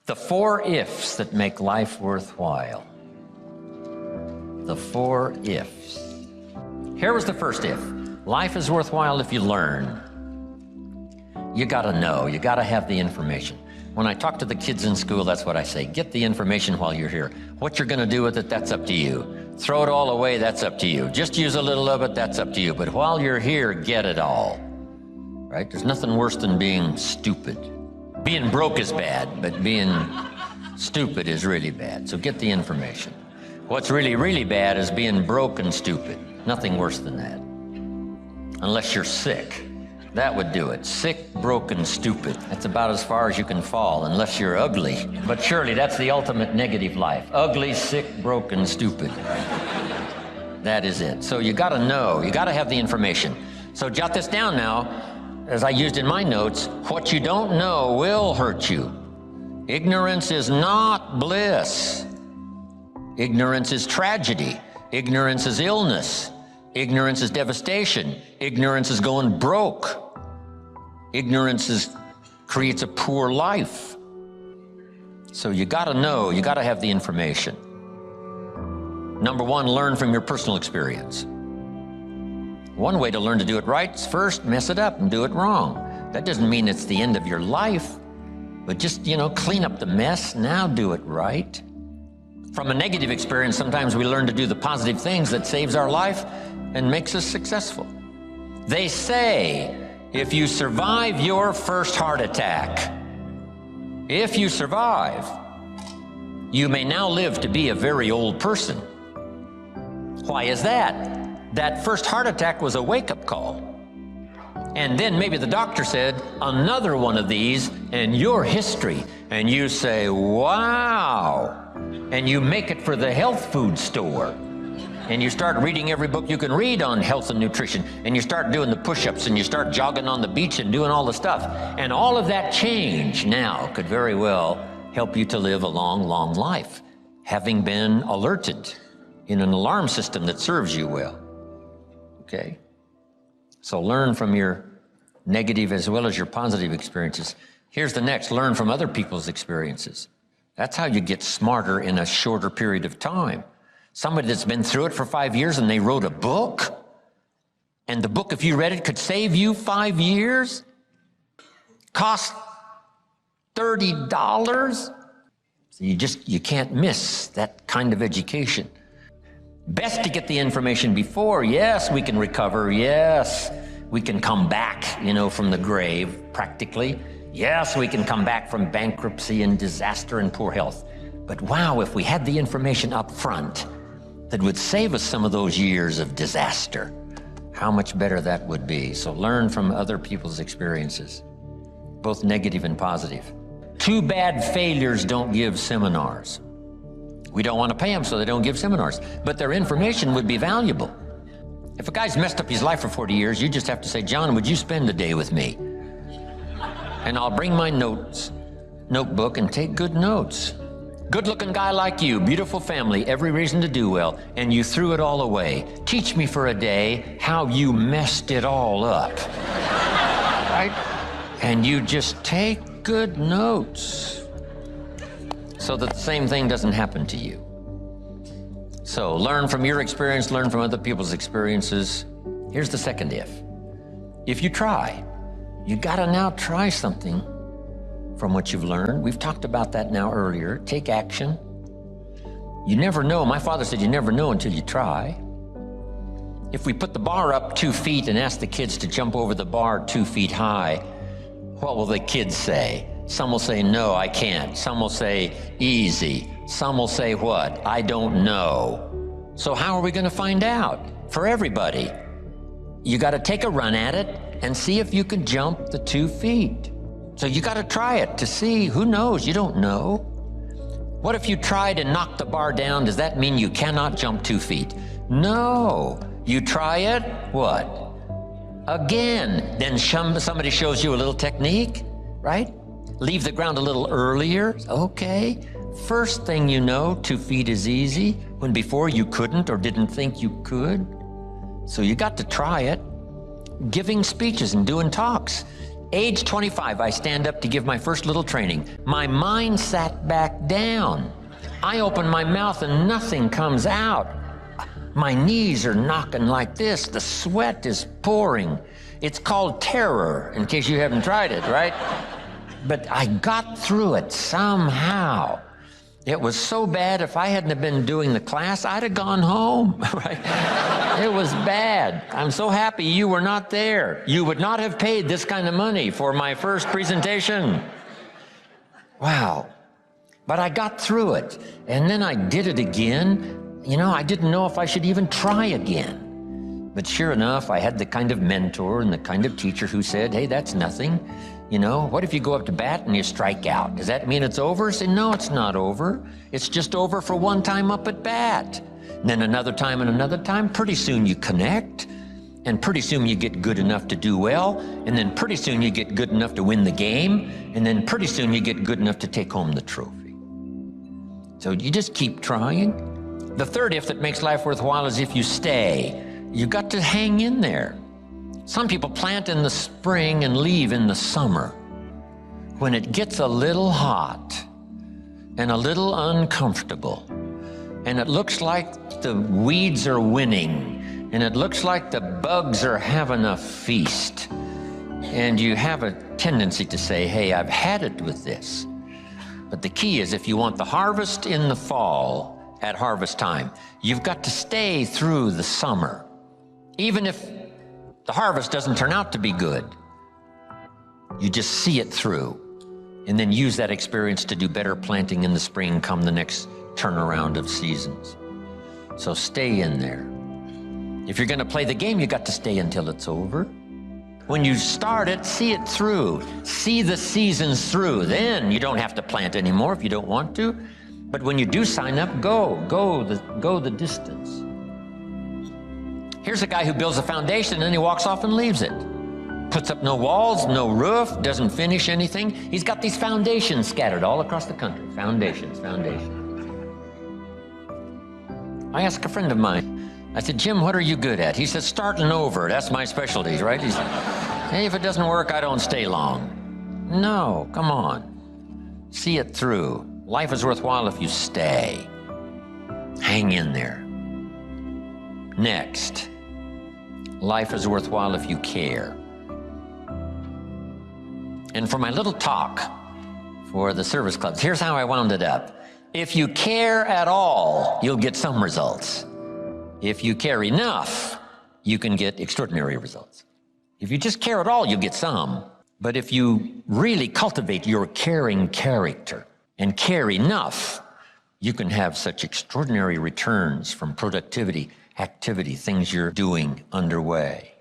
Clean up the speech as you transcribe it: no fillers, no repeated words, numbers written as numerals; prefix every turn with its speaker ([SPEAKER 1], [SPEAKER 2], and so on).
[SPEAKER 1] The 4 ifs that make life worthwhile. The 4 ifs. Here was the first if. Life is worthwhile if you learn. You gotta know, you gotta have the information. When I talk to the kids in school, that's what I say. Get the information while you're here. What you're gonna do with it, that's up to you. Throw it all away, that's up to you. Just use a little of it, that's up to you. But while you're here, get it all. Right? There's nothing worse than being stupid. Being broke is bad, but being stupid is really bad. So get the information. What's really, really bad is being broke and stupid. Nothing worse than that. Unless you're sick. That would do it. Sick, broken, stupid. That's about as far as you can fall, unless you're ugly. But surely that's the ultimate negative life. Ugly, sick, broken, stupid. That is it. So you gotta know, you gotta have the information. So jot this down now, as I used in my notes. What you don't know will hurt you. Ignorance is not bliss. Ignorance is tragedy. Ignorance is illness. Ignorance is devastation. Ignorance is going broke. Ignorance creates a poor life. So you gotta know, you gotta have the information. Number 1, learn from your personal experience. One way to learn to do it right is first mess it up and do it wrong. That doesn't mean it's the end of your life, but just, clean up the mess, now do it right. From a negative experience, sometimes we learn to do the positive things that saves our life and makes us successful. They say, if you survive your first heart attack, if you survive, you may now live to be a very old person. Why is that? That first heart attack was a wake-up call. And then maybe the doctor said, another one of these and your history. And you say, wow. And you make it for the health food store. And you start reading every book you can read on health and nutrition. And you start doing the push-ups and you start jogging on the beach and doing all the stuff. And all of that change now could very well help you to live a long, long life, having been alerted in an alarm system that serves you well. Okay? So learn from your negative as well as your positive experiences. Here's the next, learn from other people's experiences. That's how you get smarter in a shorter period of time. Somebody that's been through it for 5 years and they wrote a book, and the book, if you read it, could save you 5 years, cost $30. So you can't miss that kind of education. Best to get the information before. Yes, we can recover. Yes, we can come back, from the grave, practically. Yes, we can come back from bankruptcy and disaster and poor health. But wow, if we had the information up front that would save us some of those years of disaster, how much better that would be. So learn from other people's experiences, both negative and positive. Too bad failures don't give seminars. We don't want to pay them, so they don't give seminars. But their information would be valuable. If a guy's messed up his life for 40 years, you just have to say, John, would you spend a day with me? And I'll bring my notebook and take good notes. Good-looking guy like you, beautiful family, every reason to do well, and you threw it all away. Teach me for a day how you messed it all up. Right? And you just take good notes so that the same thing doesn't happen to you. So learn from your experience, learn from other people's experiences. Here's the second if. If you try, you gotta now try something from what you've learned. We've talked about that now earlier. Take action. You never know. My father said you never know until you try. If we put the bar up 2 feet and ask the kids to jump over the bar 2 feet high, what will the kids say? Some will say, no, I can't. Some will say, easy. Some will say what? I don't know. So how are we going to find out? For everybody, you got to take a run at it and see if you can jump the 2 feet. So you got to try it to see. Who knows? You don't know. What if you tried and knocked the bar down? Does that mean you cannot jump 2 feet? No. You try it, what? Again. Then somebody shows you a little technique, right? Leave the ground a little earlier. Okay. First thing you know, 2 feet is easy, when before you couldn't or didn't think you could. So you got to try it. Giving speeches and doing talks. Age 25, I stand up to give my first little training. My mind sat back down. I open my mouth and nothing comes out. My knees are knocking like this. The sweat is pouring. It's called terror, in case you haven't tried it, right? But I got through it somehow. It was so bad, if I hadn't have been doing the class, I'd have gone home, right? It was bad. I'm so happy you were not there. You would not have paid this kind of money for my first presentation. Wow. But I got through it, and then I did it again. You know, I didn't know if I should even try again. But sure enough, I had the kind of mentor and the kind of teacher who said, hey, that's nothing. You know, what if you go up to bat and you strike out? Does that mean it's over? I said, no, it's not over. It's just over for one time up at bat. And then another time and another time. Pretty soon you connect. And pretty soon you get good enough to do well. And then pretty soon you get good enough to win the game. And then pretty soon you get good enough to take home the trophy. So you just keep trying. The third if that makes life worthwhile is if you stay. You've got to hang in there. Some people plant in the spring and leave in the summer. When it gets a little hot and a little uncomfortable, and it looks like the weeds are winning, and it looks like the bugs are having a feast, and you have a tendency to say, hey, I've had it with this. But the key is, if you want the harvest in the fall, at harvest time, you've got to stay through the summer. Even if the harvest doesn't turn out to be good, you just see it through and then use that experience to do better planting in the spring come the next turnaround of seasons. So stay in there. If you're going to play the game, you got to stay until it's over. When you start it, see it through. See the seasons through. Then you don't have to plant anymore if you don't want to. But when you do sign up, go the distance. Here's a guy who builds a foundation and then he walks off and leaves it. Puts up no walls, no roof, doesn't finish anything. He's got these foundations scattered all across the country. Foundations. I asked a friend of mine, I said, Jim, what are you good at? He said, starting over. That's my specialty, right? He said, hey, if it doesn't work, I don't stay long. No, come on. See it through. Life is worthwhile if you stay. Hang in there. Next, life is worthwhile if you care. And for my little talk for the service clubs, here's how I wound it up. If you care at all, you'll get some results. If you care enough, you can get extraordinary results. If you just care at all, you'll get some. But if you really cultivate your caring character and care enough, you can have such extraordinary returns from productivity, activity, things you're doing underway.